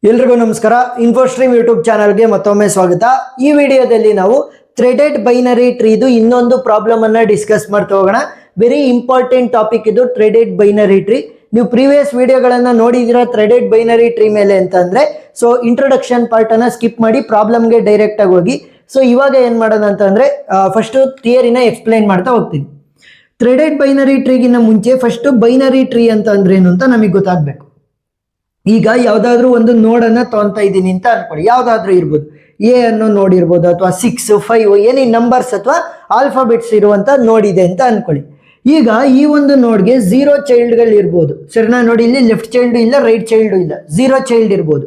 ಎಲ್ರಿಗೂ ನಮಸ್ಕಾರ. ಇನ್ಫೋಸ್ಟ್ರೀಮ್ ಯೂಟ್ಯೂಬ್ ಚಾನಲ್ಗೆ ಮತ್ತೊಮ್ಮೆ ಸ್ವಾಗತ. ಈ ವಿಡಿಯೋದಲ್ಲಿ ನಾವು ಥ್ರೆಡೆಡ್ ಬೈನರಿ ಟ್ರೀದು ಇನ್ನೊಂದು ಪ್ರಾಬ್ಲಮ್ ಅನ್ನ ಡಿಸ್ಕಸ್ ಮಾಡ್ತಾ ಹೋಗೋಣ. ವೆರಿ ಇಂಪಾರ್ಟೆಂಟ್ ಟಾಪಿಕ್ ಇದು ಥ್ರೆಡೆಡ್ ಬೈನರಿ ಟ್ರೀ. ನೀವು ಪ್ರೀವಿಯಸ್ ವಿಡಿಯೋಗಳನ್ನ ನೋಡಿದಿರಾ ಥ್ರೆಡೆಡ್ ಬೈನರಿ ಟ್ರೀ ಮೇಲೆ ಅಂತಂದ್ರೆ ಸೊ ಇಂಟ್ರೊಡಕ್ಷನ್ ಪಾರ್ಟ್ ಅನ್ನ ಸ್ಕಿಪ್ ಮಾಡಿ ಪ್ರಾಬ್ಲಮ್ಗೆ ಡೈರೆಕ್ಟ್ ಆಗಿ ಹೋಗಿ. ಸೊ ಇವಾಗ ಏನ್ ಮಾಡೋಣ ಅಂತಂದ್ರೆ ಫಸ್ಟ್ ಥಿಯರಿನ ಎಕ್ಸ್ಪ್ಲೈನ್ ಮಾಡ್ತಾ ಹೋಗ್ತೀನಿ. ಥ್ರೆಡೆಡ್ ಬೈನರಿ ಟ್ರೀಗಿನ ಮುಂಚೆ ಫಸ್ಟ್ ಬೈನರಿ ಟ್ರೀ ಅಂತ ಅಂದ್ರೆ ಏನು ಅಂತ ನಮಗೆ ಗೊತ್ತಾಗ್ಬೇಕು. ಈಗ ಯಾವ್ದಾದ್ರು ಒಂದು ನೋಡನ್ನ ತಗೊಂತಾ ಇದ್ದೀನಿ ಅಂತ ಅನ್ಕೊಳ್ಳಿ, ಯಾವ್ದಾದ್ರು ಇರ್ಬೋದು, ಎ ಅನ್ನೋ ನೋಡ್ ಇರ್ಬೋದು ಅಥವಾ 6, 5 ಏನೇ ನಂಬರ್ಸ್ ಅಥವಾ ಆಲ್ಫಾಬೆಟ್ಸ್ ಇರುವಂತ ನೋಡ್ ಇದೆ ಅಂತ ಅನ್ಕೊಳ್ಳಿ. ಈಗ ಈ ಒಂದು ನೋಡ್ಗೆ 0 ಚೈಲ್ಡ್ಗಳು ಇರ್ಬೋದು. ಸರಿನಾ? ನೋಡಿ, ಇಲ್ಲಿ ಲೆಫ್ಟ್ ಚೈಲ್ಡ್ ಇಲ್ಲ, ರೈಟ್ ಚೈಲ್ಡ್ ಇಲ್ಲ, 0 ಚೈಲ್ಡ್ ಇರ್ಬೋದು,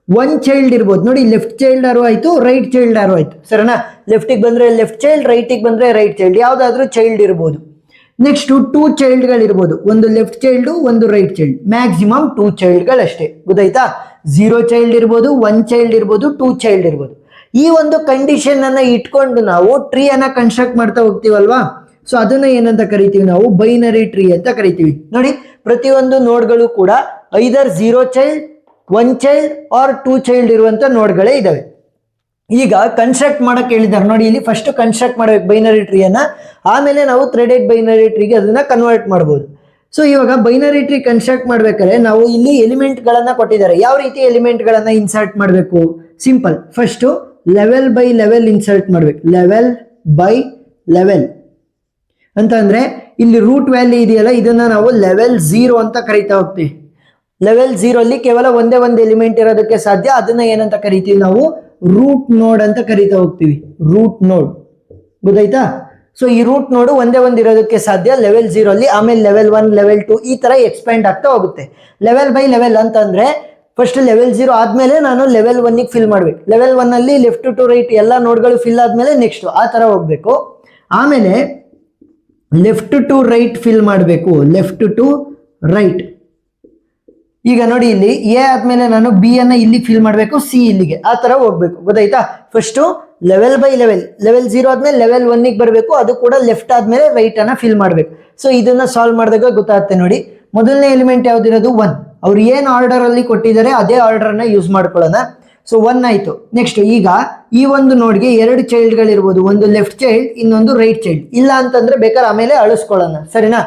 1 ಚೈಲ್ಡ್ ಇರ್ಬೋದು. ನೋಡಿ, ಲೆಫ್ಟ್ ಚೈಲ್ಡ್ ಆರು ಆಯ್ತು, ರೈಟ್ ಚೈಲ್ಡ್ ಆರು ಆಯ್ತು. ಸರಿನಾ? ಲೆಫ್ಟಿಗೆ ಬಂದ್ರೆ ಲೆಫ್ಟ್ ಚೈಲ್ಡ್, ರೈಟಿಗೆ ಬಂದ್ರೆ ರೈಟ್ ಚೈಲ್ಡ್, ಯಾವ್ದಾದ್ರು ಚೈಲ್ಡ್ ಇರ್ಬೋದು. ನೆಕ್ಸ್ಟ್ 2 ಚೈಲ್ಡ್ಗಳು ಇರ್ಬೋದು, ಒಂದು ಲೆಫ್ಟ್ ಚೈಲ್ಡ್ ಒಂದು ರೈಟ್ ಚೈಲ್ಡ್, ಮ್ಯಾಕ್ಸಿಮಮ್ 2 ಚೈಲ್ಡ್ಗಳು ಅಷ್ಟೇ. ಗೊತ್ತಾಯ್ತಾ? 0 ಚೈಲ್ಡ್ ಇರ್ಬೋದು, 1 ಚೈಲ್ಡ್ ಇರ್ಬೋದು, 2 ಚೈಲ್ಡ್ ಇರ್ಬೋದು. ಈ ಒಂದು ಕಂಡೀಷನ್ ಅನ್ನ ಇಟ್ಕೊಂಡು ನಾವು ಟ್ರೀ ಅನ್ನ ಕನ್ಸ್ಟ್ರಕ್ಟ್ ಮಾಡ್ತಾ ಹೋಗ್ತೀವಲ್ವಾ. ಸೊ ಅದನ್ನ ಏನಂತ ಕರಿತೀವಿ ನಾವು? ಬೈನರಿ ಟ್ರೀ ಅಂತ ಕರಿತೀವಿ. ನೋಡಿ, ಪ್ರತಿಯೊಂದು ನೋಡ್ಗಳು ಕೂಡ ಐದರ್ 0 ಚೈಲ್ಡ್, 1 ಚೈಲ್ಡ್ ಆರ್ 2 ಚೈಲ್ಡ್ ಇರುವಂತ ನೋಡ್ಗಳೇ ಇದಾವೆ. ಈಗ ಕನ್ಸ್ಟ್ರಕ್ಟ್ ಮಾಡಕ್ ಹೇಳಿದಾರೆ ನೋಡಿ, ಇಲ್ಲಿ ಫಸ್ಟ್ ಕನ್ಸ್ಟ್ರಕ್ಟ್ ಮಾಡ್ಬೇಕು ಬೈನರಿ ಟ್ರೀಯನ್ನ, ಆಮೇಲೆ ನಾವು ಥ್ರೆಡೆಡ್ ಬೈನರಿ ಟ್ರೀಗೆ ಅದನ್ನ ಕನ್ವರ್ಟ್ ಮಾಡ್ಬೋದು. ಸೊ ಇವಾಗ ಬೈನರಿ ಟ್ರೀ ಕನ್ಸ್ಟ್ರಕ್ಟ್ ಮಾಡ್ಬೇಕಾದ್ರೆ ನಾವು ಇಲ್ಲಿ ಎಲಿಮೆಂಟ್ ಗಳನ್ನ ಕೊಟ್ಟಿದ್ದಾರೆ. ಯಾವ ರೀತಿ ಎಲಿಮೆಂಟ್ ಗಳನ್ನ ಇನ್ಸರ್ಟ್ ಮಾಡಬೇಕು? Simple, first level by level insert ಮಾಡ್ಬೇಕು. ಲೆವೆಲ್ ಬೈ ಲೆವೆಲ್ ಅಂತಂದ್ರೆ ಇಲ್ಲಿ ರೂಟ್ ವ್ಯಾಲ್ಯೂ ಇದೆಯಲ್ಲ, ಇದನ್ನ ನಾವು ಲೆವೆಲ್ 0 ಅಂತ ಕರಿತಾ ಹೋಗ್ತೀವಿ. ಲೆವೆಲ್ 0 ಅಲ್ಲಿ ಕೇವಲ ಒಂದೇ ಒಂದು ಎಲಿಮೆಂಟ್ ಇರೋದಕ್ಕೆ ಸಾಧ್ಯ. ಅದನ್ನ ಏನಂತ ಕರಿತೀವಿ ನಾವು? ರೂಟ್ ನೋಡ್ ಅಂತ ಕರಿತಾ ಹೋಗ್ತೀವಿ. ರೂಟ್ ನೋಡ್. ಗೊತ್ತಾಯ್ತಾ? ಸೊ ಈ ರೂಟ್ ನೋಡು ಒಂದೇ ಒಂದು ಇರೋದಕ್ಕೆ ಸಾಧ್ಯ ಲೆವೆಲ್ 0 ಅಲ್ಲಿ. ಆಮೇಲೆ ಲೆವೆಲ್ 1, ಲೆವೆಲ್ 2 ಈ ತರ ಎಕ್ಸ್ಪ್ಯಾಂಡ್ ಆಗ್ತಾ ಹೋಗುತ್ತೆ. ಲೆವೆಲ್ ಬೈ ಲೆವೆಲ್ ಅಂತಂದ್ರೆ ಫಸ್ಟ್ ಲೆವೆಲ್ 0 ಆದ್ಮೇಲೆ ನಾನು ಲೆವೆಲ್ 1ಗೆ ಫಿಲ್ ಮಾಡ್ಬೇಕು. ಲೆವೆಲ್ 1 ಅಲ್ಲಿ ಲೆಫ್ಟ್ ಟು ರೈಟ್ ಎಲ್ಲ ನೋಡ್ಗಳು ಫಿಲ್ ಆದ್ಮೇಲೆ ನೆಕ್ಸ್ಟ್ ಆ ತರ ಹೋಗ್ಬೇಕು. ಆಮೇಲೆ ಲೆಫ್ಟ್ ಟು ರೈಟ್ ಫಿಲ್ ಮಾಡಬೇಕು. Left to right. ಈಗ ನೋಡಿ, ಇಲ್ಲಿ ಎ ಆದ್ಮೇಲೆ ನಾನು ಬಿ ಅನ್ನ ಇಲ್ಲಿ ಫಿಲ್ ಮಾಡಬೇಕು, ಸಿ ಇಲ್ಲಿಗೆ, ಆ ತರ ಹೋಗ್ಬೇಕು. ಗೊತ್ತಾಯ್ತಾ? First level by level, level 0 ಆದ್ಮೇಲೆ ಲೆವೆಲ್ 1ಗೆ ಬರಬೇಕು, ಅದು ಕೂಡ ಲೆಫ್ಟ್ ಆದ್ಮೇಲೆ ರೈಟ್ ಅನ್ನ ಫಿಲ್ ಮಾಡ್ಬೇಕು. ಸೊ ಇದನ್ನ ಸಾಲ್ವ್ ಮಾಡಿದಾಗ ಗೊತ್ತಾಗುತ್ತೆ ನೋಡಿ. ಮೊದಲನೇ ಎಲಿಮೆಂಟ್ ಯಾವ್ದಿರೋದು? 1. ಅವ್ರು ಏನ್ ಆರ್ಡರ್ ಅಲ್ಲಿ ಕೊಟ್ಟಿದ್ದಾರೆ ಅದೇ ಆರ್ಡರ್ ಅನ್ನ ಯೂಸ್ ಮಾಡ್ಕೊಳ್ಳೋಣ. ಸೊ 1 ಆಯ್ತು. ನೆಕ್ಸ್ಟ್ ಈಗ ಈ ಒಂದು ನೋಡ್ಗೆ 2 ಚೈಲ್ಡ್ಗಳು ಇರ್ಬೋದು, ಒಂದು ಲೆಫ್ಟ್ ಚೈಲ್ಡ್, ಇನ್ನೊಂದು ರೈಟ್ ಚೈಲ್ಡ್. ಇಲ್ಲ ಅಂತಂದ್ರೆ ಬೇಕಾದ್ರೆ ಆಮೇಲೆ ಅಳಿಸ್ಕೊಳ್ಳೋಣ. ಸರಿನಾ?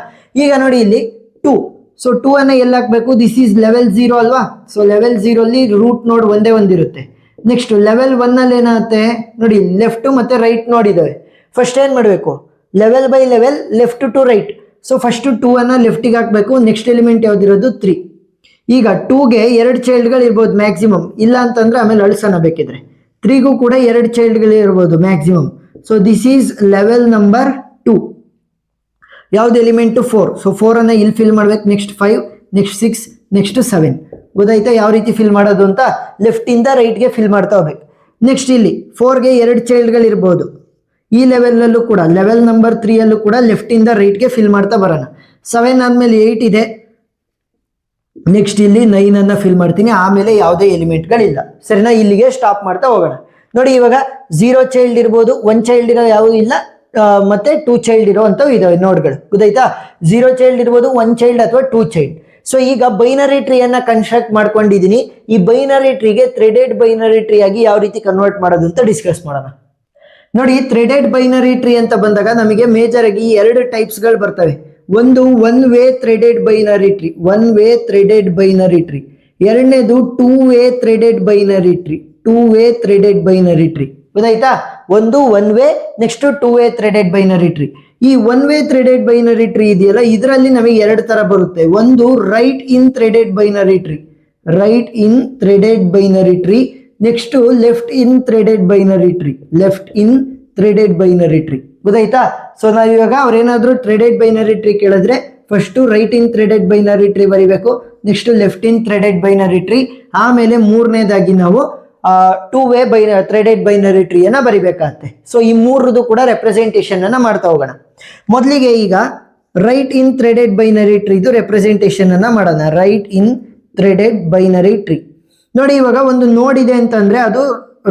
ಈಗ ನೋಡಿ, ಇಲ್ಲಿ 2. ಸೊ 2 ಅನ್ನ ಎಲ್ಲಿ ಹಾಕ್ಬೇಕು? ದಿಸ್ ಈಸ್ ಲೆವೆಲ್ 0 ಅಲ್ವಾ. ಸೊ ಲೆವೆಲ್ 0 ಅಲ್ಲಿ ರೂಟ್ ನೋಡ್ ಒಂದೇ ಒಂದಿರುತ್ತೆ. ನೆಕ್ಸ್ಟ್ ಲೆವೆಲ್ 1 ಅಲ್ಲಿ ಏನಾಗುತ್ತೆ ನೋಡಿ, ಲೆಫ್ಟ್ ಮತ್ತೆ ರೈಟ್ ನೋಡ್ ಇದಾವೆ. ಫಸ್ಟ್ ಏನ್ ಮಾಡ್ಬೇಕು? Level by level, left to right. So first 2 ಅನ್ನ ಲೆಫ್ಟಿಗೆ ಹಾಕ್ಬೇಕು. ನೆಕ್ಸ್ಟ್ ಎಲಿಮೆಂಟ್ ಯಾವ್ದಿರೋದು? 3. ಈಗ 2ಗೆ 2 ಚೈಲ್ಡ್ಗಳು ಇರ್ಬೋದು ಮ್ಯಾಕ್ಸಿಮಮ್, ಇಲ್ಲ ಅಂತಂದ್ರೆ ಆಮೇಲೆ ಅಳಿಸೋಣ ಬೇಕಿದ್ರೆ. 3ಗೂ ಕೂಡ 2 ಚೈಲ್ಡ್ಗಳು ಇರ್ಬೋದು maximum. So this is level number 2. ಯಾವ್ದು ಎಲಿಮೆಂಟ್? 4. ಸೊ 4 ಅನ್ನ ಇಲ್ಲಿ ಫಿಲ್ ಮಾಡ್ಬೇಕು. Next 5, next 6, next 7. ಗೊತ್ತಾಯ್ತಾ ಯಾವ ರೀತಿ ಫಿಲ್ ಮಾಡೋದು ಅಂತ? ಲೆಫ್ಟ್ ಇಂದ ರೈಟ್ಗೆ ಫಿಲ್ ಮಾಡ್ತಾ ಹೋಗ್ಬೇಕು. ನೆಕ್ಸ್ಟ್ ಇಲ್ಲಿ 4ಗೆ 2 ಚೈಲ್ಡ್ಗಳು ಇರ್ಬೋದು. ಈ ಲೆವೆಲ್ ಅಲ್ಲೂ ಕೂಡ ಲೆವೆಲ್ ನಂಬರ್ 3 ಅಲ್ಲೂ ಕೂಡ ಲೆಫ್ಟ್ ಇಂದ ರೈಟ್ಗೆ ಫಿಲ್ ಮಾಡ್ತಾ ಬರೋಣ. 7 ಆದ್ಮೇಲೆ 8 ಇದೆ. ನೆಕ್ಸ್ಟ್ ಇಲ್ಲಿ 9 ಅನ್ನ ಫಿಲ್ ಮಾಡ್ತೀನಿ. ಆಮೇಲೆ ಯಾವುದೇ ಎಲಿಮೆಂಟ್ಗಳಿಲ್ಲ. ಸರಿನಾ? ಇಲ್ಲಿಗೆ ಸ್ಟಾಪ್ ಮಾಡ್ತಾ ಹೋಗೋಣ. ನೋಡಿ, ಇವಾಗ 0 ಚೈಲ್ಡ್ ಇರ್ಬೋದು, 1 ಚೈಲ್ಡ್ ಇರೋ ಯಾವ ಇಲ್ಲ, ಮತ್ತೆ 2 ಚೈಲ್ಡ್ ಇರೋ ಅಂತವು ಇದಾವೆ ನೋಡ್ಗಳು. ಗೊತ್ತಾಯ್ತಾ? 0 ಚೈಲ್ಡ್ ಇರ್ಬೋದು, 1 ಚೈಲ್ಡ್ ಅಥವಾ 2 ಚೈಲ್ಡ್. ಸೊ ಈಗ ಬೈನರಿ ಟ್ರೀಯನ್ನ ಕನ್ಸ್ಟ್ರಕ್ಟ್ ಮಾಡ್ಕೊಂಡಿದ್ದೀನಿ. ಈ ಬೈನರಿ ಟ್ರೀಗೆ ಥ್ರೆಡೆಡ್ ಬೈನರಿ ಟ್ರೀ ಆಗಿ ಯಾವ ರೀತಿ ಕನ್ವರ್ಟ್ ಮಾಡೋದು ಅಂತ ಡಿಸ್ಕಸ್ ಮಾಡೋಣ. ನೋಡಿ, ಥ್ರೆಡೆಡ್ ಬೈನರಿ ಟ್ರೀ ಅಂತ ಬಂದಾಗ ನಮಗೆ ಮೇಜರ್ ಆಗಿ 2 ಟೈಪ್ಸ್ಗಳು ಬರ್ತವೆ. ಒಂದು 1 way threaded binary tree, 1 way threaded binary tree. ಎರಡನೇದು 2 way threaded binary tree, 2 way threaded binary tree. ಗೊತ್ತಾಯ್ತಾ? ಒಂದು 1 way, next 2 way threaded binary tree. ಈ 1 ವೇ ಥ್ರೆಡೆಡ್ ಬೈನರಿ ಟ್ರೀ ಇದೆಯಲ್ಲ, ಇದರಲ್ಲಿ ನಮಗೆ 2 ತರ ಬರುತ್ತೆ. ಒಂದು right in threaded binary tree, right in threaded binary tree. Next left in threaded binary tree, left in threaded binary tree. ಗೊತ್ತಾಯ್ತಾ? So ನಾವು ಇವಾಗ ಅವ್ರೇನಾದ್ರೂ ಥ್ರೆಡೆಡ್ ಬೈನರಿ ಟ್ರೀ ಕೇಳಿದ್ರೆ ಫಸ್ಟ್ ರೈಟ್ ಇನ್ ಥ್ರೆಡೆಡ್ ಬೈನರಿ ಟ್ರೀ ಬರಿಬೇಕು. Next left in threaded binary tree. ಆಮೇಲೆ ಮೂರನೇದಾಗಿ ನಾವು 2 way threaded binary tree ಅನ್ನ ಬರಿಬೇಕಾಗತ್ತೆ. So ಈ ಮೂರದು ಕೂಡ ರೆಪ್ರೆಸೆಂಟೇಷನ್ ಅನ್ನ ಮಾಡ್ತಾ ಹೋಗೋಣ. ಮೊದಲಿಗೆ ಈಗ ರೈಟ್ ಇನ್ ಥ್ರೆಡೆಡ್ ಬೈನರಿ ಟ್ರೀದು ರೆಪ್ರೆಸೆಂಟೇಷನ್ ಅನ್ನ ಮಾಡೋಣ. ರೈಟ್ ಇನ್ ಥ್ರೆಡೆಡ್ ಬೈನರಿ ಟ್ರೀ. ನೋಡಿ, ಇವಾಗ ಒಂದು ನೋಡ್ ಇದೆ ಅಂತಂದ್ರೆ ಅದು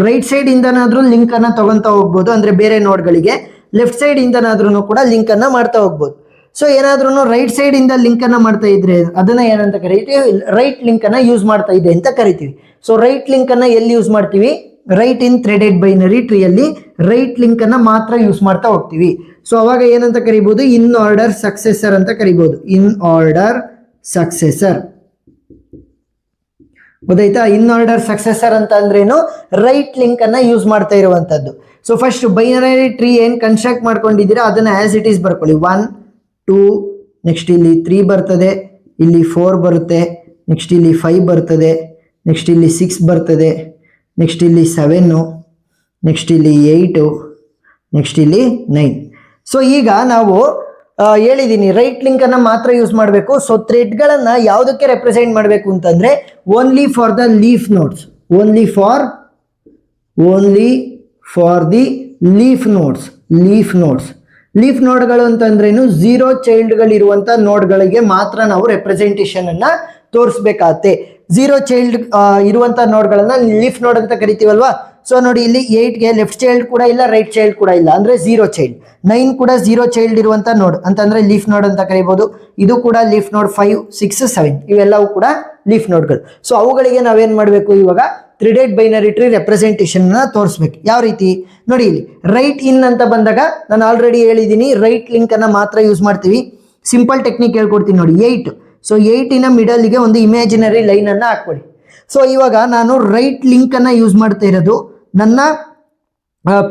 ರೈಟ್ ಸೈಡ್ ಇಂದನಾದ್ರೂ ಲಿಂಕ್ ಅನ್ನ ತಗೊಂತಾ ಹೋಗ್ಬೋದು, ಅಂದ್ರೆ ಬೇರೆ ನೋಡ್ಗಳಿಗೆ. ಲೆಫ್ಟ್ ಸೈಡ್ ಇಂದನಾದ್ರೂ ಕೂಡ ಲಿಂಕ್ ಅನ್ನ ಮಾಡ್ತಾ ಹೋಗ್ಬೋದು. ಸೊ ಏನಾದ್ರೂ ರೈಟ್ ಸೈಡ್ ಇಂದ ಲಿಂಕ್ ಅನ್ನ ಮಾಡ್ತಾ ಇದ್ರೆ ಅದನ್ನ ಏನಂತ ಕರಿತೀವಿ, ರೈಟ್ ಲಿಂಕ್ ಅನ್ನ ಯೂಸ್ ಮಾಡ್ತಾ ಇದೆ ಅಂತ ಕರಿತೀವಿ. ಸೊ ರೈಟ್ ಲಿಂಕ್ ಅನ್ನ ಎಲ್ಲಿ ಯೂಸ್ ಮಾಡ್ತೀವಿ, ರೈಟ್ ಇನ್ ಥ್ರೆಡೆಡ್ ಬೈನರಿ ಟ್ರೀ ಅಲ್ಲಿ ರೈಟ್ ಲಿಂಕ್ ಅನ್ನ ಮಾತ್ರ ಯೂಸ್ ಮಾಡ್ತಾ ಹೋಗ್ತೀವಿ. ಸೊ ಅವಾಗ ಏನಂತ ಕರಿಬಹುದು, ಇನ್ ಆರ್ಡರ್ ಸಕ್ಸೆಸರ್ ಅಂತ ಕರಿಬಹುದು. ಇನ್ ಆರ್ಡರ್ ಸಕ್ಸೆಸರ್, ಗೊತ್ತಾಯ್ತಾ? ಇನ್ ಆರ್ಡರ್ ಸಕ್ಸೆಸರ್ ಅಂತ ಅಂದ್ರೇನು, ರೈಟ್ ಲಿಂಕ್ ಅನ್ನ ಯೂಸ್ ಮಾಡ್ತಾ ಇರುವಂತದ್ದು. ಸೊ ಫಸ್ಟ್ ಬೈನರಿ ಟ್ರೀ ಏನ್ ಕನ್ಸ್ಟ್ರಕ್ಟ್ ಮಾಡ್ಕೊಂಡಿದ್ದೀರಾ ಅದನ್ನ ಆಸ್ ಇಟ್ ಈಸ್ ಬರ್ಕೊಳ್ಳಿ. 1 2 ನೆಕ್ಸ್ಟ್ ಇಲ್ಲಿ 3 ಬರ್ತದೆ, ಇಲ್ಲಿ 4 ಬರುತ್ತೆ, ನೆಕ್ಸ್ಟ್ ಇಲ್ಲಿ 5 ಬರ್ತದೆ, ನೆಕ್ಸ್ಟ್ ಇಲ್ಲಿ 6 ಬರ್ತದೆ, ನೆಕ್ಸ್ಟ್ ಇಲ್ಲಿ 7, ನೆಕ್ಸ್ಟ್ ಇಲ್ಲಿ 8, ನೆಕ್ಸ್ಟ್ ಇಲ್ಲಿ 9. ಸೊ ಈಗ ನಾವು ಹೇಳಿದ್ದೀನಿ ರೈಟ್ ಲಿಂಕ್ ಅನ್ನ ಮಾತ್ರ ಯೂಸ್ ಮಾಡಬೇಕು. ಸೊ ಥ್ರೆಡ್ಗಳನ್ನ ಯಾವುದಕ್ಕೆ ರೆಪ್ರೆಸೆಂಟ್ ಮಾಡಬೇಕು ಅಂತಂದ್ರೆ only for the leaf notes, only for the leaf notes. Leaf ನೋಡ್ಗಳು ಅಂತಂದ್ರೇನು, 0 ಚೈಲ್ಡ್ಗಳಿರುವಂತ ನೋಡ್ಗಳಿಗೆ ಮಾತ್ರ ನಾವು ರೆಪ್ರೆಸೆಂಟೇಷನ್ ಅನ್ನ ತೋರಿಸ್ಬೇಕಾಗತ್ತೆ. 0 ಚೈಲ್ಡ್ ಇರುವಂತ ನೋಡ್ಗಳನ್ನ ಲೀಫ್ ನೋಡ್ ಅಂತ ಕರಿತೀವಲ್ವಾ. ಸೊ ನೋಡಿ ಇಲ್ಲಿ 8ಗೆ ಲೆಫ್ಟ್ ಚೈಲ್ಡ್ ಕೂಡ ಇಲ್ಲ, ರೈಟ್ ಚೈಲ್ಡ್ ಕೂಡ ಇಲ್ಲ, ಅಂದ್ರೆ 0 ಚೈಲ್ಡ್. 9 ಕೂಡ 0 ಚೈಲ್ಡ್ ಇರುವಂತ ನೋಡ್ ಅಂತಂದ್ರೆ ಲೀಫ್ ನೋಡ್ ಅಂತ ಕರಿಬಹುದು. ಇದು ಕೂಡ ಲೀಫ್ ನೋಡ್. 5 6 7 ಇವೆಲ್ಲವೂ ಕೂಡ ಲೀಫ್ ನೋಡ್ಗಳು. ಸೊ ಅವುಗಳಿಗೆ ನಾವೇನ್ ಮಾಡಬೇಕು, ಇವಾಗ ಥ್ರೆಡೆಡ್ ಬೈನರಿ ಟ್ರೀ ರೆಪ್ರೆಸೆಂಟೇಷನ್ ತೋರಿಸ್ಬೇಕು. ಯಾವ ರೀತಿ ನೋಡಿ, ಇಲ್ಲಿ ರೈಟ್ ಇನ್ ಅಂತ ಬಂದಾಗ ನಾನು ಆಲ್ರೆಡಿ ಹೇಳಿದ್ದೀನಿ ರೈಟ್ ಲಿಂಕ್ ಅನ್ನ ಮಾತ್ರ ಯೂಸ್ ಮಾಡ್ತೀವಿ. ಸಿಂಪಲ್ ಟೆಕ್ನಿಕ್ ಹೇಳ್ಕೊಡ್ತೀನಿ ನೋಡಿ. 8, ಸೊ 8ನ ಮಿಡಲ್ಗೆ ಒಂದು ಇಮ್ಯಾಜಿನರಿ ಲೈನ್ ಅನ್ನ ಹಾಕೊಳ್ಳಿ. ಸೊ ಇವಾಗ ನಾನು ರೈಟ್ ಲಿಂಕ್ ಅನ್ನ ಯೂಸ್ ಮಾಡ್ತಾ ಇರೋದು ನನ್ನ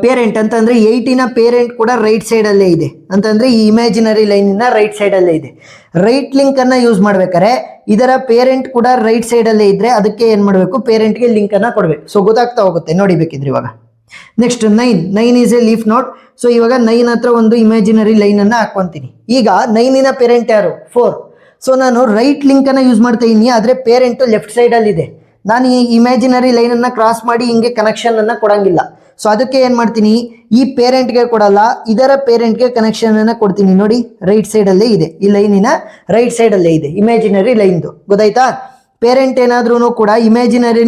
ಪೇರೆಂಟ್ ಅಂತಂದ್ರೆ 8ನ ಪೇರೆಂಟ್ ಕೂಡ ರೈಟ್ ಸೈಡ್ ಅಲ್ಲೇ ಇದೆ ಅಂತಂದ್ರೆ ಈ ಇಮ್ಯಾಜಿನರಿ ಲೈನ್ ರೈಟ್ ಸೈಡ್ ಅಲ್ಲೇ ಇದೆ. ರೈಟ್ ಲಿಂಕ್ ಅನ್ನ ಯೂಸ್ ಮಾಡ್ಬೇಕಾದ್ರೆ ಇದರ ಪೇರೆಂಟ್ ಕೂಡ ರೈಟ್ ಸೈಡ್ ಅಲ್ಲೇ ಇದ್ರೆ ಅದಕ್ಕೆ ಏನ್ ಮಾಡಬೇಕು, ಪೇರೆಂಟ್ಗೆ ಲಿಂಕ್ ಅನ್ನ ಕೊಡ್ಬೇಕು. ಸೊ ಗೊತ್ತಾಗ್ತಾ ಹೋಗುತ್ತೆ ನೋಡಿ ಬೇಕಿದ್ರೆ. ಇವಾಗ next 9 is A leaf note. So ಇವಾಗ 9 ಹತ್ರ ಒಂದು ಇಮ್ಯಾಜಿನರಿ ಲೈನ್ ಅನ್ನ ಹಾಕೊಂತೀನಿ. ಈಗ 9ನ ಪೇರೆಂಟ್ ಯಾರು, 4. ಸೊ ನಾನು ರೈಟ್ ಲಿಂಕ್ ಅನ್ನ ಯೂಸ್ ಮಾಡ್ತಾ ಇದೀನಿ, ಆದ್ರೆ ಪೇರೆಂಟ್ ಲೆಫ್ಟ್ ಸೈಡ್ ಅಲ್ಲಿ ಇದೆ. ನಾನು ಈ ಇಮ್ಯಾಜಿನರಿ ಲೈನ್ ಅನ್ನ ಕ್ರಾಸ್ ಮಾಡಿ ಹಿಂಗೆ ಕನೆಕ್ಷನ್ ಅನ್ನ ಕೊಡಂಗಿಲ್ಲ. ಸೊ ಅದಕ್ಕೆ ಏನ್ ಮಾಡ್ತೀನಿ, ಈ ಪೇರೆಂಟ್ಗೆ ಕೊಡಲ್ಲ, ಇದರ ಪೇರೆಂಟ್ಗೆ ಕನೆಕ್ಷನ್ ಅನ್ನ ಕೊಡ್ತೀನಿ. ನೋಡಿ ರೈಟ್ ಸೈಡ್ ಅಲ್ಲೇ ಇದೆ, ಈ ಲೈನಿನ ರೈಟ್ ಸೈಡ್ ಅಲ್ಲೇ ಇದೆ ಇಮ್ಯಾಜಿನರಿ ಲೈನ್ದು. ಗೊತ್ತಾಯ್ತಾ? ಪೇರೆಂಟ್ ಏನಾದ್ರೂ ಕೂಡ ಇಮ್ಯಾಜಿನರಿ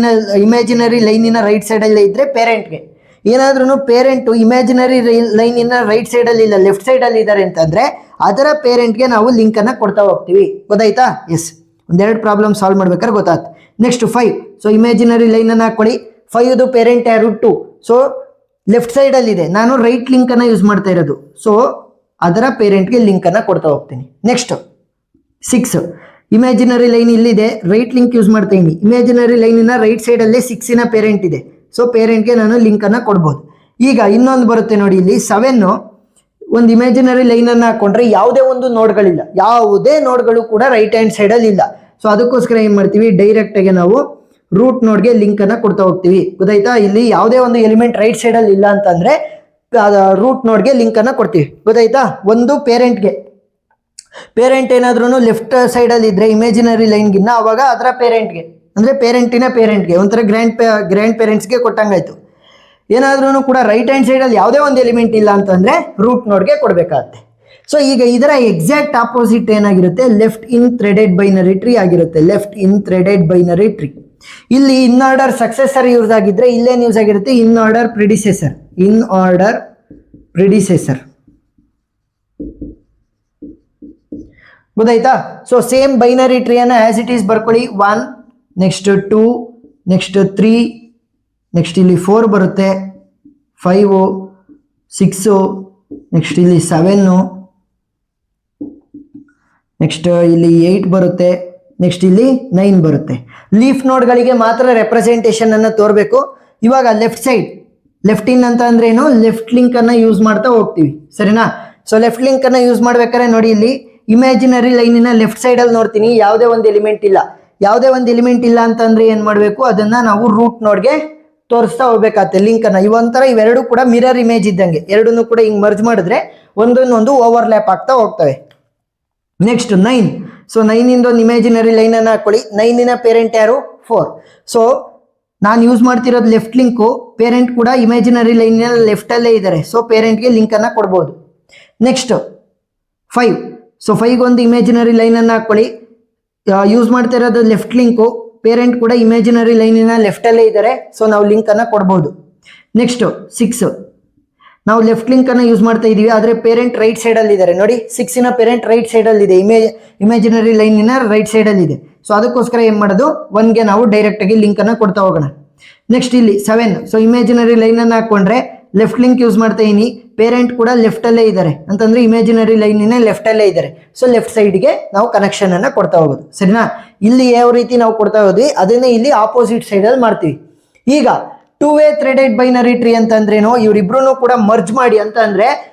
ಲೈನಿನ ರೈಟ್ ಸೈಡ್ ಅಲ್ಲೇ ಇದ್ರೆ ಪೇರೆಂಟ್ಗೆ, ಏನಾದ್ರೂ ಪೇರೆಂಟ್ ಇಮ್ಯಾಜಿನರಿ ಲೈನಿನ ರೈಟ್ ಸೈಡ್ ಅಲ್ಲಿ ಇಲ್ಲ, ಲೆಫ್ಟ್ ಸೈಡ್ ಅಲ್ಲಿ ಇದ್ದಾರೆ ಅಂತಂದ್ರೆ ಅದರ ಪೇರೆಂಟ್ಗೆ ನಾವು ಲಿಂಕ್ ಅನ್ನ ಕೊಡ್ತಾ ಹೋಗ್ತೀವಿ. ಗೊತ್ತಾಯ್ತಾ? ಎಸ್, ಒಂದೆರಡು ಪ್ರಾಬ್ಲಮ್ ಸಾಲ್ವ್ ಮಾಡ್ಬೇಕಾದ್ರೆ ಗೊತ್ತಾಯ್ತು. ನೆಕ್ಸ್ಟ್ 5, ಸೊ ಇಮ್ಯಾಜಿನರಿ ಲೈನ್ ಅನ್ನ ಹಾಕೊಳ್ಳಿ. 5ದು ಪೇರೆಂಟ್ ಯಾರು, 2. ಸೊ ಲೆಫ್ಟ್ ಸೈಡ್ ಅಲ್ಲಿ ಇದೆ, ನಾನು ರೈಟ್ ಲಿಂಕ್ ಅನ್ನ ಯೂಸ್ ಮಾಡ್ತಾ ಇರೋದು. ಸೊ ಅದರ ಪೇರೆಂಟ್ಗೆ ಲಿಂಕ್ ಅನ್ನ ಕೊಡ್ತಾ ಹೋಗ್ತೀನಿ. ನೆಕ್ಸ್ಟ್ 6, ಇಮ್ಯಾಜಿನರಿ ಲೈನ್ ಇಲ್ಲಿದೆ, ರೈಟ್ ಲಿಂಕ್ ಯೂಸ್ ಮಾಡ್ತಾ ಇದೀನಿ. ಇಮ್ಯಾಜಿನರಿ ಲೈನಿನ ರೈಟ್ ಸೈಡ್ ಅಲ್ಲಿ 6ನ ಪೇರೆಂಟ್ ಇದೆ. ಸೊ ಪೇರೆಂಟ್ಗೆ ನಾನು ಲಿಂಕ್ ಅನ್ನ ಕೊಡ್ಬೋದು. ಈಗ ಇನ್ನೊಂದು ಬರುತ್ತೆ ನೋಡಿ, ಇಲ್ಲಿ 7 ಒಂದು ಇಮ್ಯಾಜಿನರಿ ಲೈನ್ ಅನ್ನ ಹಾಕೊಂಡ್ರೆ ಯಾವುದೇ ಒಂದು ನೋಡ್ಗಳಿಲ್ಲ, ಯಾವುದೇ ನೋಡ್ಗಳು ಕೂಡ ರೈಟ್ ಹ್ಯಾಂಡ್ ಸೈಡ್ ಅಲ್ಲಿ ಇಲ್ಲ. ಸೊ ಅದಕ್ಕೋಸ್ಕರ ಏನ್ ಮಾಡ್ತೀವಿ, ಡೈರೆಕ್ಟ್ ಆಗಿ ನಾವು ರೂಟ್ ನೋಡ್ಗೆ ಲಿಂಕ್ ಅನ್ನ ಕೊಡ್ತಾ ಹೋಗ್ತೀವಿ. ಗೊತ್ತಾಯ್ತಾ? ಇಲ್ಲಿ ಯಾವುದೇ ಒಂದು ಎಲಿಮೆಂಟ್ ರೈಟ್ ಸೈಡ್ ಅಲ್ಲಿ ಇಲ್ಲ ಅಂತಂದ್ರೆ ರೂಟ್ ನೋಡ್ಗೆ ಲಿಂಕ್ ಅನ್ನ ಕೊಡ್ತೀವಿ. ಗೊತ್ತಾಯ್ತಾ? ಒಂದು ಪೇರೆಂಟ್ ಏನಾದ್ರೂ ಲೆಫ್ಟ್ ಸೈಡ್ ಅಲ್ಲಿ ಇದ್ರೆ ಇಮ್ಯಾಜಿನರಿ ಲೈನ್ಗಿನ್ನ ಅವಾಗ ಅದರ ಪೇರೆಂಟ್ಗೆ ಅಂದ್ರೆ ಪೇರೆಂಟಿನ ಪೇರೆಂಟ್ಗೆ ಒಂಥರ ಗ್ರ್ಯಾಂಡ್ ಪೇರೆಂಟ್ಸ್ಗೆ ಕೊಟ್ಟಂಗಾಯ್ತು. ಏನಾದ್ರೂ ಕೂಡ ರೈಟ್ ಹ್ಯಾಂಡ್ ಸೈಡ್ ಅಲ್ಲಿ ಯಾವುದೇ ಒಂದು ಎಲಿಮೆಂಟ್ ಇಲ್ಲ ಅಂತಂದ್ರೆ ರೂಟ್ ನೋಡ್ಗೆ ಕೊಡ್ಬೇಕಾಗತ್ತೆ. ಸೊ ಈಗ ಇದರ ಎಕ್ಸಾಕ್ಟ್ ಆಪೋಸಿಟ್ ಏನಾಗಿರುತ್ತೆ, left in threaded binary tree ಆಗಿರುತ್ತೆ. Left in threaded binary tree ಇಲ್ಲಿ ಇನ್ ಆರ್ಡರ್ ಸಕ್ಸೆಸರ್ ಯೂಸ್ ಆಗಿದ್ರೆ ಇಲ್ಲೇನು ಯೂಸ್ ಆಗಿರುತ್ತೆ, ಇನ್ ಆರ್ಡರ್ ಪ್ರಿಡಿಸೆಸರ್. ಗೊತ್ತಾಯ್ತಾ? ಸೊ ಸೇಮ್ ಬೈನರಿ ಟ್ರೀ ಅನ್ನ ಆಸ್ ಇಟ್ ಈಸ್ ಬರ್ಕೊಳ್ಳಿ. 1, ನೆಕ್ಸ್ಟ್ 2, ನೆಕ್ಸ್ಟ್ 3, ನೆಕ್ಸ್ಟ್ ಇಲ್ಲಿ 4 ಬರುತ್ತೆ, 5 6, ನೆಕ್ಸ್ಟ್ ಇಲ್ಲಿ 7, ನೆಕ್ಸ್ಟ್ ಇಲ್ಲಿ 8 ಬರುತ್ತೆ, ನೆಕ್ಸ್ಟ್ ಇಲ್ಲಿ 9 ಬರುತ್ತೆ. ಲೀಫ್ ನೋಡ್ಗಳಿಗೆ ಮಾತ್ರ ರೆಪ್ರೆಸೆಂಟೇಷನ್ ಅನ್ನ ತೋರ್ಬೇಕು. ಇವಾಗ ಲೆಫ್ಟ್ ಇನ್ ಅಂತ ಅಂದ್ರೆ ಏನು, ಲೆಫ್ಟ್ ಲಿಂಕ್ ಅನ್ನ ಯೂಸ್ ಮಾಡ್ತಾ ಹೋಗ್ತೀವಿ. ಸರಿನಾ? ಸೊ ಲೆಫ್ಟ್ ಲಿಂಕ್ ಅನ್ನ ಯೂಸ್ ಮಾಡ್ಬೇಕಾದ್ರೆ ನೋಡಿ, ಇಲ್ಲಿ ಇಮ್ಯಾಜಿನರಿ ಲೈನಿನ ಲೆಫ್ಟ್ ಸೈಡ್ ಅಲ್ಲಿ ನೋಡ್ತೀನಿ, ಯಾವುದೇ ಒಂದು ಎಲಿಮೆಂಟ್ ಇಲ್ಲ ಅಂತಂದ್ರೆ ಏನ್ ಮಾಡ್ಬೇಕು, ಅದನ್ನ ನಾವು ರೂಟ್ ನೋಡ್ಗೆ ತೋರಿಸ್ತಾ ಹೋಗ್ಬೇಕಾಗತ್ತೆ ಲಿಂಕ್ ಅನ್ನ. ಇವೆರಡು ಕೂಡ ಮಿರರ್ ಇಮೇಜ್ ಇದ್ದಂಗೆ, ಎರಡನ್ನೂ ಕೂಡ ಹಿಂಗ್ ಮರ್ಜ್ ಮಾಡಿದ್ರೆ ಒಂದೊಂದೊಂದು ಓವರ್ಲ್ಯಾಪ್ ಆಗ್ತಾ ಹೋಗ್ತವೆ. ನೆಕ್ಸ್ಟ್ 9, ಸೊ 9 ಇಂದ ಒಂದು ಇಮ್ಯಾಜಿನರಿ ಲೈನ್ ಅನ್ನ ಹಾಕೊಳ್ಳಿ. 9ನ ಪೇರೆಂಟ್ ಯಾರು, 4. ಸೊ ನಾನು ಯೂಸ್ ಮಾಡ್ತಿರೋದು ಲೆಫ್ಟ್ ಲಿಂಕು, ಪೇರೆಂಟ್ ಕೂಡ ಇಮ್ಯಾಜಿನರಿ ಲೈನ್ ಲೆಫ್ಟ್ ಅಲ್ಲೇ ಇದ್ದಾರೆ. ಸೊ ಪೇರೆಂಟ್ಗೆ ಲಿಂಕ್ ಅನ್ನ ಕೊಡ್ಬೋದು. ನೆಕ್ಸ್ಟ್ 5, ಸೊ 5 ಒಂದು ಇಮ್ಯಾಜಿನರಿ ಲೈನ್ ಅನ್ನ ಹಾಕೊಳ್ಳಿ. ಯೂಸ್ ಮಾಡ್ತಾ ಇರೋದು ಲೆಫ್ಟ್ ಲಿಂಕು, ಪೇರೆಂಟ್ ಕೂಡ ಇಮ್ಯಾಜಿನರಿ ಲೈನಿನ ಲೆಫ್ಟ್ ಅಲ್ಲೇ ಇದ್ದಾರೆ. ಸೊ ನಾವು ಲಿಂಕ್ ಅನ್ನ ಕೊಡ್ಬೋದು. ನೆಕ್ಸ್ಟ್ 6, ನಾವು ಲೆಫ್ಟ್ ಲಿಂಕ್ ಅನ್ನ ಯೂಸ್ ಮಾಡ್ತಾ ಇದೀವಿ, ಆದ್ರೆ ಪೇರೆಂಟ್ ರೈಟ್ ಸೈಡ್ ಅಲ್ಲಿ ಇದ್ದಾರೆ ನೋಡಿ. 6 ಪೇರೆಂಟ್ ರೈಟ್ ಸೈಡ್ ಅಲ್ಲಿ ಇದೆ, ಇಮೇಜಿನರಿ ಲೈನ್ ರೈಟ್ ಸೈಡ್ ಅಲ್ಲಿ ಇದೆ. ಸೊ ಅದಕ್ಕೋಸ್ಕರ ಏನ್ ಮಾಡೋದು, 1ಗೆ ನಾವು ಡೈರೆಕ್ಟ್ ಆಗಿ ಲಿಂಕ್ ಅನ್ನ ಕೊಡ್ತಾ ಹೋಗೋಣ. ನೆಕ್ಸ್ಟ್ ಇಲ್ಲಿ 7, ಸೊ ಇಮೇಜಿನರಿ ಲೈನ್ ಅನ್ನ ಹಾಕೊಂಡ್ರೆ ಲೆಫ್ಟ್ ಲಿಂಕ್ ಯೂಸ್ ಮಾಡ್ತಾ ಇದೀನಿ, ಪೇರೆಂಟ್ ಕೂಡ ಲೆಫ್ಟ್ ಅಲ್ಲೇ ಇದ್ದಾರೆ ಅಂತಂದ್ರೆ ಇಮೇಜಿನರಿ ಲೈನ್ ಲೆಫ್ಟ್ ಅಲ್ಲೇ ಇದ್ದಾರೆ. ಸೊ ಲೆಫ್ಟ್ ಸೈಡ್ಗೆ ನಾವು ಕನೆಕ್ಷನ್ ಅನ್ನ ಕೊಡ್ತಾ ಹೋಗೋದು, ಸರಿನಾ. ಇಲ್ಲಿ ಯಾವ ರೀತಿ ನಾವು ಕೊಡ್ತಾ ಹೋದ್ವಿ ಅದನ್ನೇ ಇಲ್ಲಿ ಆಪೋಸಿಟ್ ಸೈಡ್ ಅಲ್ಲಿ ಮಾಡ್ತೀವಿ. ಈಗ 2-way ಥ್ರೆಡೆಡ್ ಬೈನರಿ ಟ್ರೀ ಅಂತಂದ್ರೇನು, ಇವರಿಬ್ರು ಕೂಡ ಮರ್ಜ್ ಮಾಡಿ ಅಂತ ಅಂದ್ರೆ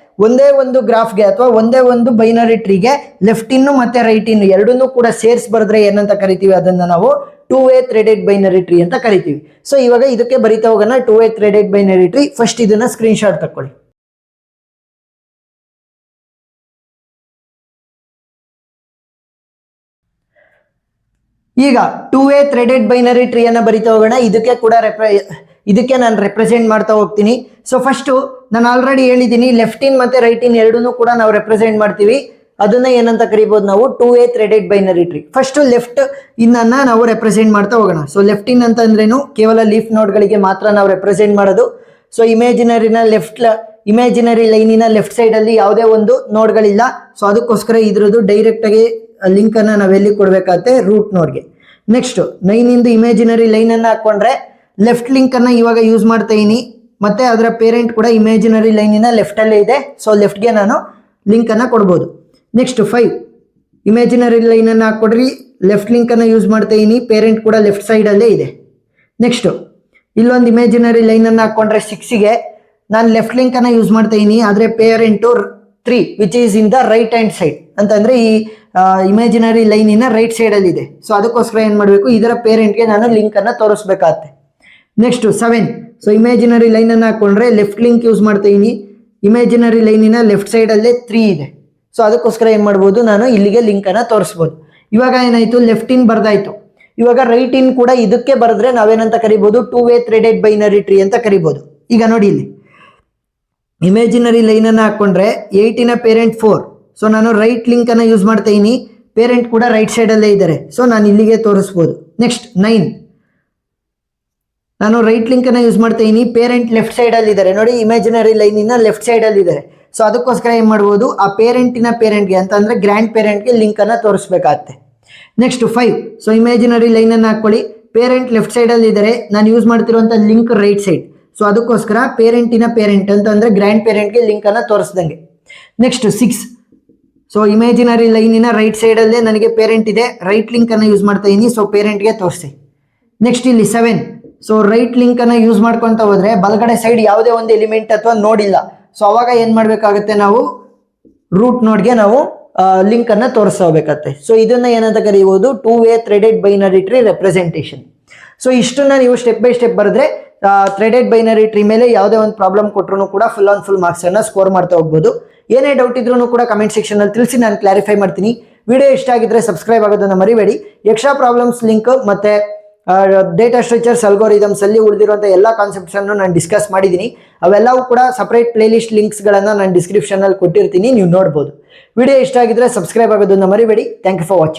ಒಂದೇ ಒಂದು ಗ್ರಾಫ್ಗೆ ಅಥವಾ ಒಂದೇ ಒಂದು ಬೈನರಿ ಟ್ರೀಗೆ ಲೆಫ್ಟ್ ಇನ್ನು ಮತ್ತೆ ರೈಟ್ ಇನ್ನು ಎರಡನ್ನೂ ಕೂಡ ಸೇರ್ಸ್ ಬರೆದ್ರೆ ಏನಂತ ಕರಿತೀವಿ, ಅದನ್ನ ನಾವು 2-way ಥ್ರೆಡೆಡ್ ಬೈನರಿ ಟ್ರೀ ಅಂತ ಕರಿತೀವಿ. ಸೊ ಇವಾಗ ಇದಕ್ಕೆ ಬರಿತಾ ಹೋಗೋಣ 2-way threaded binary tree. First ಇದನ್ನ ಸ್ಕ್ರೀನ್ ಶಾಟ್ ತಕೊಳ್ಳಿ. ಈಗ 2-way ಥ್ರೆಡೆಡ್ ಬೈನರಿ ಟ್ರೀ ಅನ್ನ ಬರಿತಾ ಹೋಗೋಣ. ಇದಕ್ಕೆ ನಾನು ರೆಪ್ರೆಸೆಂಟ್ ಮಾಡ್ತಾ ಹೋಗ್ತೀನಿ. ಸೊ ಫಸ್ಟ್ ನಾನು ಆಲ್ರೆಡಿ ಹೇಳಿದ್ದೀನಿ, ಲೆಫ್ಟ್ ಇನ್ ಮತ್ತೆ ರೈಟ್ ಇನ್ ಎರಡನ್ನೂ ಕೂಡ ನಾವು ರೆಪ್ರೆಸೆಂಟ್ ಮಾಡ್ತೀವಿ. ಅದನ್ನ ಏನಂತ ಕರಿಬಹುದು ನಾವು, 2-way threaded binary tree. First left ಇನ್ ಅನ್ನ ನಾವು ರೆಪ್ರೆಸೆಂಟ್ ಮಾಡ್ತಾ ಹೋಗೋಣ. ಸೊ ಲೆಫ್ಟ್ ಇನ್ ಅಂತ ಅಂದ್ರೇನು, ಕೇವಲ ಲೀಫ್ ನೋಡ್ಗಳಿಗೆ ಮಾತ್ರ ನಾವು ರೆಪ್ರೆಸೆಂಟ್ ಮಾಡೋದು. ಸೊ ಇಮೇಜಿನರಿ ಲೈನಿನ ಲೆಫ್ಟ್ ಸೈಡ್ ಅಲ್ಲಿ ಯಾವುದೇ ಒಂದು ನೋಡ್ಗಳಿಲ್ಲ. ಸೊ ಅದಕ್ಕೋಸ್ಕರ ಇದ್ರದ್ದು ಡೈರೆಕ್ಟ್ ಆಗಿ ಲಿಂಕ್ ಅನ್ನ ನಾವೆಲ್ಲಿ ಕೊಡ್ಬೇಕಾಗತ್ತೆ, ರೂಟ್ ನೋಡ್ಗೆ. ನೆಕ್ಸ್ಟ್ 9 ಇಂದು ಇಮೇಜಿನರಿ ಲೈನ್ ಅನ್ನ ಹಾಕೊಂಡ್ರೆ ಲೆಫ್ಟ್ ಲಿಂಕ್ ಅನ್ನ ಇವಾಗ ಯೂಸ್ ಮಾಡ್ತಾ ಇದೀನಿ, ಮತ್ತೆ ಅದರ ಪೇರೆಂಟ್ ಕೂಡ ಇಮೇಜಿನರಿ ಲೈನಿನ ಲೆಫ್ಟ್ ಅಲ್ಲೇ ಇದೆ. ಸೊ ಲೆಫ್ಟ್ಗೆ ನಾನು ಲಿಂಕ್ ಅನ್ನ ಕೊಡ್ಬೋದು. ನೆಕ್ಸ್ಟ್ 5 ಇಮೇಜಿನರಿ ಲೈನ್ ಅನ್ನ ಹಾಕೊಡ್ರಿ, ಲೆಫ್ಟ್ ಲಿಂಕ್ ಅನ್ನ ಯೂಸ್ ಮಾಡ್ತಾ ಇದೀನಿ, ಪೇರೆಂಟ್ ಕೂಡ ಲೆಫ್ಟ್ ಸೈಡ್ ಅಲ್ಲೇ ಇದೆ. ನೆಕ್ಸ್ಟ್ ಇಲ್ಲೊಂದು ಇಮೇಜಿನರಿ ಲೈನ್ ಅನ್ನ ಹಾಕೊಂಡ್ರೆ 6ಗೆ ನಾನು ಲೆಫ್ಟ್ ಲಿಂಕ್ ಅನ್ನ ಯೂಸ್ ಮಾಡ್ತಾ ಇದೀನಿ, ಆದ್ರೆ parent 3 which is in the right hand side ಅಂತಂದ್ರೆ ಈ ಇಮೇಜಿನರಿ ಲೈನಿನ ರೈಟ್ ಸೈಡ್ ಅಲ್ಲಿ ಇದೆ. ಸೊ ಅದಕ್ಕೋಸ್ಕರ ಏನ್ ಮಾಡಬೇಕು, ಇದರ ಪೇರೆಂಟ್ಗೆ ನಾನು ಲಿಂಕ್ ಅನ್ನ ತೋರಿಸ್ಬೇಕಾಗತ್ತೆ. ನೆಕ್ಸ್ಟ್ 7, ಸೊ ಇಮೇಜಿನರಿ ಲೈನ್ ಅನ್ನ ಹಾಕೊಂಡ್ರೆ ಲೆಫ್ಟ್ ಲಿಂಕ್ ಯೂಸ್ ಮಾಡ್ತಾ ಇದೀನಿ, ಇಮೇಜಿನರಿ ಲೈನಿನ ಲೆಫ್ಟ್ ಸೈಡ್ ಅಲ್ಲೇ 3 ಇದೆ. ಸೊ ಅದಕ್ಕೋಸ್ಕರ ಏನ್ ಮಾಡ್ಬೋದು, ನಾನು ಇಲ್ಲಿಗೆ ಲಿಂಕ್ ಅನ್ನ ತೋರಿಸ್ಬೋದು. ಇವಾಗ ಏನಾಯ್ತು, ಲೆಫ್ಟ್ ಇನ್ ಬರ್ದಾಯ್ತು. ಇವಾಗ ರೈಟ್ ಇನ್ ಕೂಡ ಇದಕ್ಕೆ ಬರೆದ್ರೆ ನಾವೇನಂತ ಕರಿಬಹುದು, 2-way ಥ್ರೆಡೆಡ್ ಬೈನರಿ ಟ್ರೀ ಅಂತ ಕರಿಬಹುದು. ಈಗ ನೋಡಿ ಇಲ್ಲಿ ಇಮೇಜಿನರಿ ಲೈನ್ ಅನ್ನ ಹಾಕೊಂಡ್ರೆ 8 ಪೇರೆಂಟ್ 4. ಸೊ ನಾನು ರೈಟ್ ಲಿಂಕ್ ಅನ್ನ ಯೂಸ್ ಮಾಡ್ತಾ ಇದೀನಿ, ಪೇರೆಂಟ್ ಕೂಡ ರೈಟ್ ಸೈಡ್ ಅಲ್ಲೇ ಇದ್ದಾರೆ. ಸೊ ನಾನು ಇಲ್ಲಿಗೆ ತೋರಿಸ್ಬೋದು. ನೆಕ್ಸ್ಟ್ 9, ನಾನು ರೈಟ್ ಲಿಂಕ್ ಅನ್ನ ಯೂಸ್ ಮಾಡ್ತಾ ಇದೀನಿ, ಪೇರೆಂಟ್ ಲೆಫ್ಟ್ ಸೈಡ್ ಅಲ್ಲಿ ಇದ್ದಾರೆ ನೋಡಿ, ಇಮೇಜಿನರಿ ಲೈನಿನ ಲೆಫ್ಟ್ ಸೈಡ್ ಅಲ್ಲಿ ಇದ್ದಾರೆ. ಸೊ ಅದಕ್ಕೋಸ್ಕರ ಏನ್ ಮಾಡ್ಬೋದು, ಆ ಪೇರೆಂಟ್ಗೆ ಅಂತ ಅಂದ್ರೆ ಗ್ರ್ಯಾಂಡ್ ಪೇರೆಂಟ್ಗೆ ಲಿಂಕ್ ಅನ್ನ ತೋರಿಸ್ಬೇಕಾಗತ್ತೆ. ನೆಕ್ಸ್ಟ್ 5, ಸೊ ಇಮೇಜಿನರಿ ಲೈನ್ ಅನ್ನ ಹಾಕೊಳ್ಳಿ, ಪೇರೆಂಟ್ ಲೆಫ್ಟ್ ಸೈಡ್ ಅಲ್ಲಿ ಇದ್ದಾರೆ, ನಾನು ಯೂಸ್ ಮಾಡ್ತಿರುವಂತ ಲಿಂಕ್ ರೈಟ್ ಸೈಡ್. ಸೊ ಅದಕ್ಕೋಸ್ಕರ ಪೇರೆಂಟ್ ಅಂತ ಅಂದ್ರೆ ಗ್ರ್ಯಾಂಡ್ ಪೇರೆಂಟ್ಗೆ ಲಿಂಕ್ ಅನ್ನ ತೋರಿಸ್ದಂಗೆ. ನೆಕ್ಸ್ಟ್ 6, ಸೊ ಇಮೇಜಿನರಿ ಲೈನಿನ ರೈಟ್ ಸೈಡ್ ಅಲ್ಲೇ ನನಗೆ ಪೇರೆಂಟ್ ಇದೆ, ರೈಟ್ ಲಿಂಕ್ ಅನ್ನ ಯೂಸ್ ಮಾಡ್ತಾ ಇದೀನಿ, ಸೊ ಪೇರೆಂಟ್ಗೆ ತೋರಿಸಿ. ನೆಕ್ಸ್ಟ್ ಇಲ್ಲಿ 7, ಸೊ ರೈಟ್ ಲಿಂಕ್ ಅನ್ನ ಯೂಸ್ ಮಾಡ್ಕೊಂತ ಹೋದ್ರೆ ಬಲಗಡೆ ಸೈಡ್ ಯಾವುದೇ ಒಂದು ಎಲಿಮೆಂಟ್ ಅಥವಾ ನೋಡಿಲ್ಲ. ಸೊ ಅವಾಗ ಏನ್ ಮಾಡ್ಬೇಕಾಗುತ್ತೆ, ನಾವು ರೂಟ್ ನೋಡ್ಗೆ ನಾವು ಲಿಂಕ್ ಅನ್ನ ತೋರಿಸ್ತಾ ಹೋಗ್ಬೇಕಾಗತ್ತೆ. ಸೊ ಇದನ್ನ ಏನಂತ ಕರೀಬಹುದು, 2-way threaded binary tree representation. So ಇಷ್ಟನ್ನ ನೀವು ಸ್ಟೆಪ್ ಬೈ ಸ್ಟೆಪ್ ಬರೆದ್ರೆ ಥ್ರೆಡೆಡ್ ಬೈನರಿ ಟ್ರೀ ಮೇಲೆ ಯಾವುದೇ ಒಂದು ಪ್ರಾಬ್ಲಮ್ ಕೊಟ್ಟರು ಕೂಡ ಫುಲ್ ಮಾರ್ಕ್ಸ್ ಅನ್ನ ಸ್ಕೋರ್ ಮಾಡ್ತಾ ಹೋಗ್ಬೋದು. ಏನೇ ಡೌಟ್ ಇದ್ರೂ ಕೂಡ ಕಮೆಂಟ್ ಸೆಕ್ಷನ್ ಅಲ್ಲಿ ತಿಳಿಸಿ, ನಾನು ಕ್ಲಾರಿಫೈ ಮಾಡ್ತೀನಿ. ವಿಡಿಯೋ ಇಷ್ಟ ಆಗಿದ್ರೆ ಸಬ್ಸ್ಕ್ರೈಬ್ ಆಗೋದನ್ನ ಮರಿಬೇಡಿ. ಎಕ್ಸ್ಟ್ರಾ ಪ್ರಾಬ್ಲಮ್ಸ್ ಲಿಂಕ್ ಮತ್ತೆ ಡೇಟಾ ಸ್ಟ್ರಕ್ಚರ್ಸ್ ಅಲ್ಗೋರಿದಮ್ಸ್ ಅಲ್ಲಿ ಉಳಿದಿರುವಂಥ ಎಲ್ಲ ಕಾನ್ಸೆಪ್ಟ್ಸ್ ಅನ್ನು ನಾನು ಡಿಸ್ಕಸ್ ಮಾಡಿದ್ದೀನಿ. ಅವೆಲ್ಲವೂ ಕೂಡ ಸಪರೇಟ್ ಪ್ಲೇಲಿಸ್ಟ್ ಲಿಂಕ್ಸ್ಗಳನ್ನು ನಾನು ಡಿಸ್ಕ್ರಿಪ್ಷನ್ ಅಲ್ಲಿ ಕೊಟ್ಟಿರ್ತೀನಿ, ನೀವು ನೋಡ್ಬೋದು. ವಿಡಿಯೋ ಇಷ್ಟ ಆಗಿದ್ರೆ ಸಬ್ಸ್ಕ್ರೈಬ್ ಆಗೋದನ್ನ ಮರಿಬೇಡಿ. Thank you for watching.